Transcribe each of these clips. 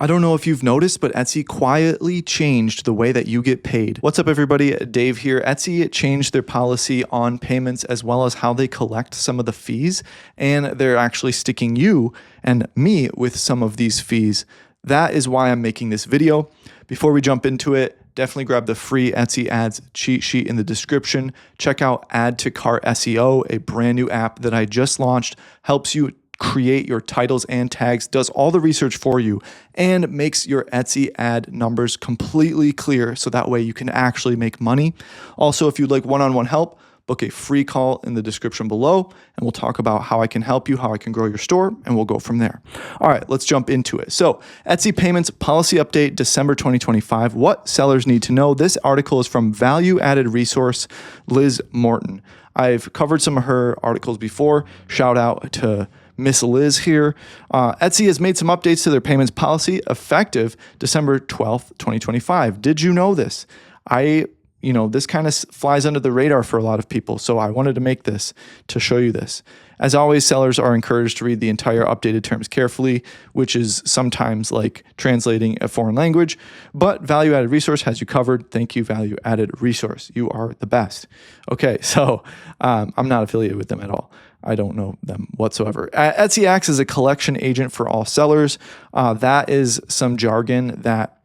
I don't know if you've noticed, but Etsy quietly changed the way that you get paid. What's up, everybody? Dave here. Etsy changed their policy on payments as well as how they collect some of the fees, and they're actually sticking you and me with some of these fees. That is why I'm making this video. Before we jump into it, definitely grab the free Etsy ads cheat sheet in the description. Check out AddToCartSEO, a brand new app that I just launched, helps you create your titles and tags, does all the research for you, and makes your Etsy ad numbers completely clear so that way you can actually make money. Also, if you'd like one-on-one help, book a free call in the description below, and we'll talk about how I can help you, how I can grow your store, and we'll go from there. All right, let's jump into it. So, Etsy Payments Policy Update, December 2025. What sellers need to know. This article is from Value Added Resource, Liz Morton. I've covered some of her articles before. Shout out to Miss Liz here. Etsy has made some updates to their payments policy effective December 12th, 2025. Did you know this? This kind of flies under the radar for a lot of people, so I wanted to make this to show you this. As always, sellers are encouraged to read the entire updated terms carefully, which is sometimes like translating a foreign language, but Value Added Resource has you covered. Thank you, Value Added Resource. You are the best. Okay, so I'm not affiliated with them at all. I don't know them whatsoever. Etsy acts as a collection agent for all sellers. That is some jargon that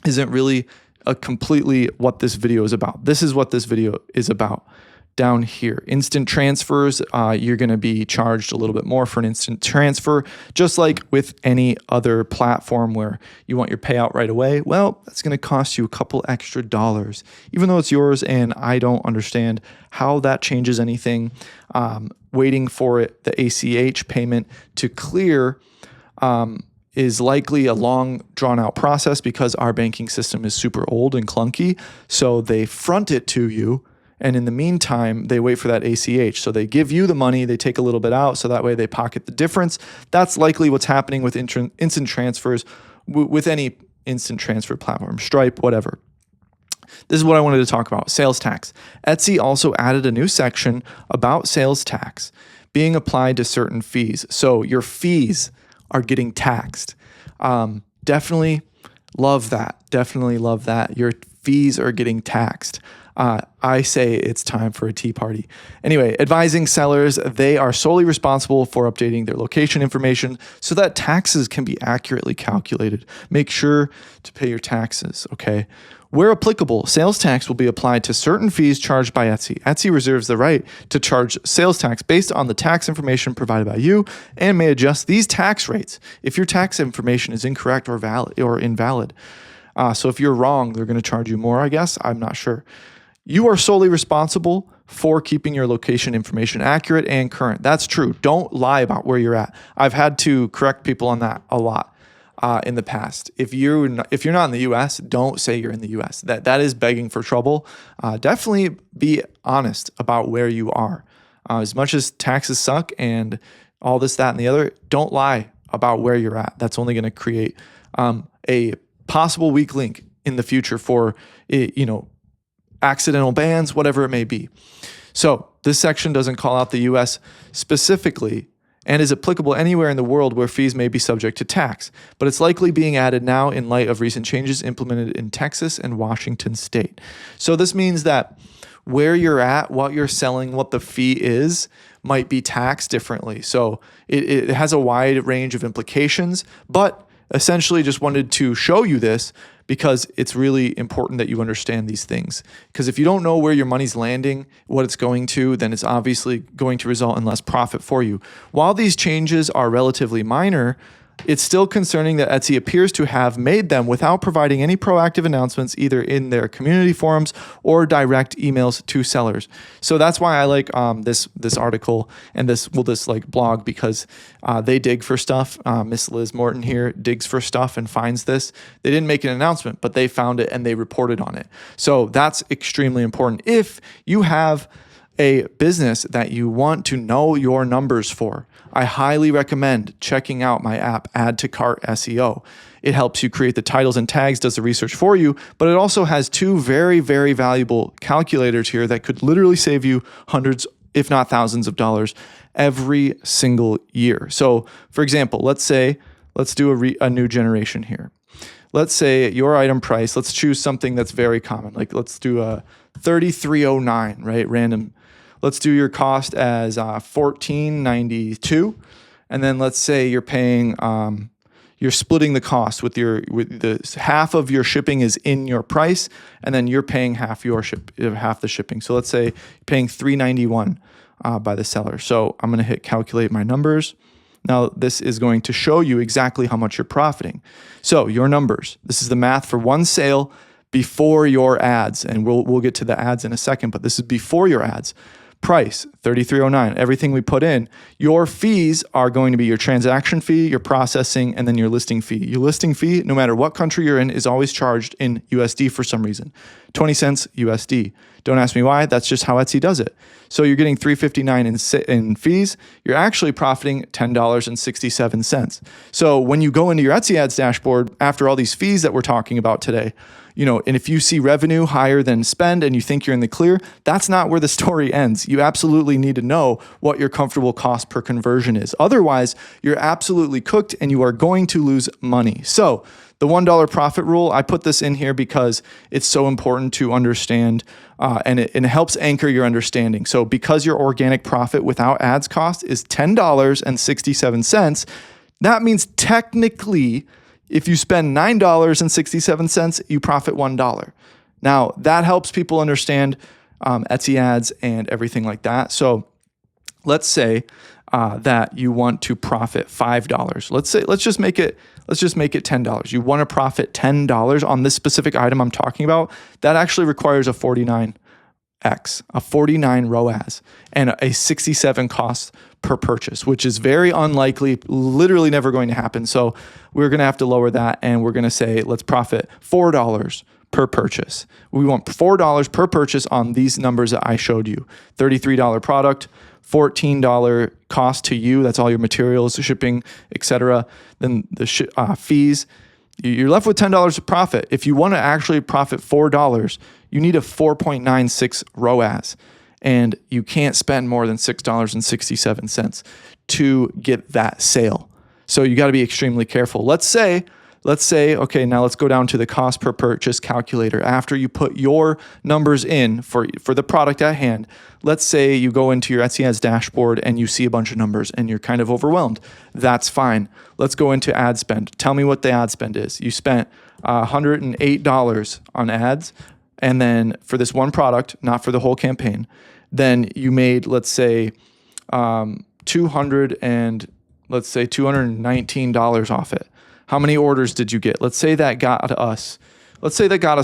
isn't really completely what this video is about. This is what this video is about down here. Instant transfers, you're going to be charged a little bit more for an instant transfer, just like with any other platform where you want your payout right away. Well, that's going to cost you a couple extra dollars, even though it's yours, and I don't understand how that changes anything. Waiting for it, the ACH payment to clear is likely a long, drawn-out process because our banking system is super old and clunky. So they front it to you, and in the meantime, they wait for that ACH. So they give you the money, they take a little bit out, so that way they pocket the difference. That's likely what's happening with instant transfers, with any instant transfer platform, Stripe, whatever. This is what I wanted to talk about, sales tax. Etsy also added a new section about sales tax being applied to certain fees. So your fees are getting taxed. Definitely love that. Definitely love that. Your fees are getting taxed. I say it's time for a tea party. Anyway, advising sellers, they are solely responsible for updating their location information so that taxes can be accurately calculated. Make sure to pay your taxes, okay? Where applicable, sales tax will be applied to certain fees charged by Etsy. Etsy reserves the right to charge sales tax based on the tax information provided by you and may adjust these tax rates if your tax information is incorrect or valid or invalid. So if you're wrong, they're going to charge you more, I guess. I'm not sure. You are solely responsible for keeping your location information accurate and current. That's true. Don't lie about where you're at. I've had to correct people on that a lot. In the past, if you're not in the U.S., don't say you're in the U.S. That is begging for trouble. Definitely be honest about where you are. As much as taxes suck and all this, that, and the other, don't lie about where you're at. That's only going to create a possible weak link in the future for accidental bans, whatever it may be. So this section doesn't call out the U.S. specifically and is applicable anywhere in the world where fees may be subject to tax, but it's likely being added now in light of recent changes implemented in Texas and Washington state. So this means that where you're at, what you're selling, what the fee is, might be taxed differently. So it has a wide range of implications, but essentially just wanted to show you this because it's really important that you understand these things. Because if you don't know where your money's landing, what it's going to, then it's obviously going to result in less profit for you. While these changes are relatively minor, it's still concerning that Etsy appears to have made them without providing any proactive announcements either in their community forums or direct emails to sellers. So that's why I like this article and this blog, because they dig for stuff. Miss Liz Morton here digs for stuff and finds this. They didn't make an announcement, but they found it and they reported on it. So that's extremely important. If you have a business that you want to know your numbers for, I highly recommend checking out my app, AddToCartSEO. It helps you create the titles and tags, does the research for you, but it also has two very, very valuable calculators here that could literally save you hundreds, if not thousands of dollars every single year. So for example, let's say let's do a new generation here. Let's say your item price, let's choose something that's very common. Like let's do a 3309, right? Random. Let's do your cost as $14.92. And then let's say you're paying, you're splitting the cost with the half of your shipping is in your price, and then you're paying half the shipping. So let's say you're paying $391 by the seller. So I'm going to hit calculate my numbers. Now this is going to show you exactly how much you're profiting. So your numbers, this is the math for one sale before your ads, and we'll get to the ads in a second, but this is before your ads. Price, $33.09, everything we put in. Your fees are going to be your transaction fee, your processing, and then your listing fee. Your listing fee, no matter what country you're in, is always charged in USD for some reason. 20 cents USD. Don't ask me why, that's just how Etsy does it. So you're getting $3.59 in fees, you're actually profiting $10.67. So when you go into your Etsy ads dashboard, after all these fees that we're talking about today, and if you see revenue higher than spend and you think you're in the clear, that's not where the story ends. You absolutely need to know what your comfortable cost per conversion is. Otherwise, you're absolutely cooked and you are going to lose money. So the $1 profit rule, I put this in here because it's so important to understand and it helps anchor your understanding. So because your organic profit without ads cost is $10.67, that means technically, if you spend $9.67, you profit $1. Now, that helps people understand Etsy ads and everything like that. So let's say that you want to profit $5. Let's just make it $10. You want to profit $10 on this specific item I'm talking about. That actually requires a 49 ROAS, and a 67 cost per purchase, which is very unlikely, literally never going to happen. So we're going to have to lower that, and we're going to say, let's profit $4 per purchase. We want $4 per purchase on these numbers that I showed you. $33 product, $14 cost to you. That's all your materials, shipping, etc. Then the fees. You're left with $10 of profit. If you want to actually profit $4, you need a 4.96 ROAS, and you can't spend more than $6.67 to get that sale. So you got to be extremely careful. Let's say, okay, now let's go down to the cost per purchase calculator. After you put your numbers in for the product at hand, let's say you go into your Etsy ads dashboard and you see a bunch of numbers and you're kind of overwhelmed. That's fine. Let's go into ad spend. Tell me what the ad spend is. You spent $108 on ads, and then for this one product, not for the whole campaign, then you made, let's say, $219 off it. How many orders did you get? Let's say that got us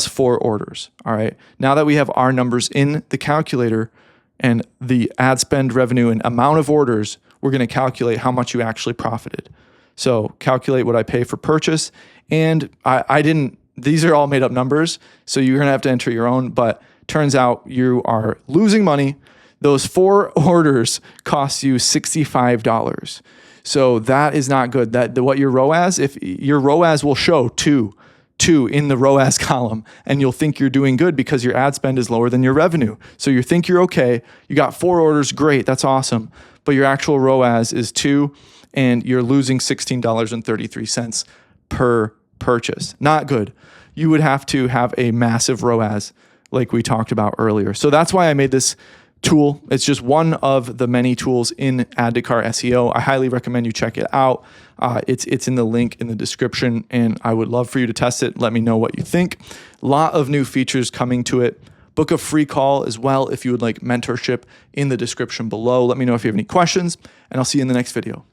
4 orders. All right. Now that we have our numbers in the calculator and the ad spend revenue and amount of orders, we're going to calculate how much you actually profited. So calculate what I pay for purchase. And these are all made up numbers, so you're going to have to enter your own, but turns out you are losing money. Those 4 orders cost you $65. So that is not good. What your ROAS, if your ROAS will show 2 in the ROAS column, and you'll think you're doing good because your ad spend is lower than your revenue. So you think you're okay. You got 4 orders, great, that's awesome. But your actual ROAS is 2, and you're losing $16.33 per purchase. Not good. You would have to have a massive ROAS like we talked about earlier. So that's why I made this tool. It's just one of the many tools in AddToCartSEO. I highly recommend you check it out. It's in the link in the description, and I would love for you to test it. Let me know what you think. A lot of new features coming to it. Book a free call as well if you would like mentorship in the description below. Let me know if you have any questions, and I'll see you in the next video.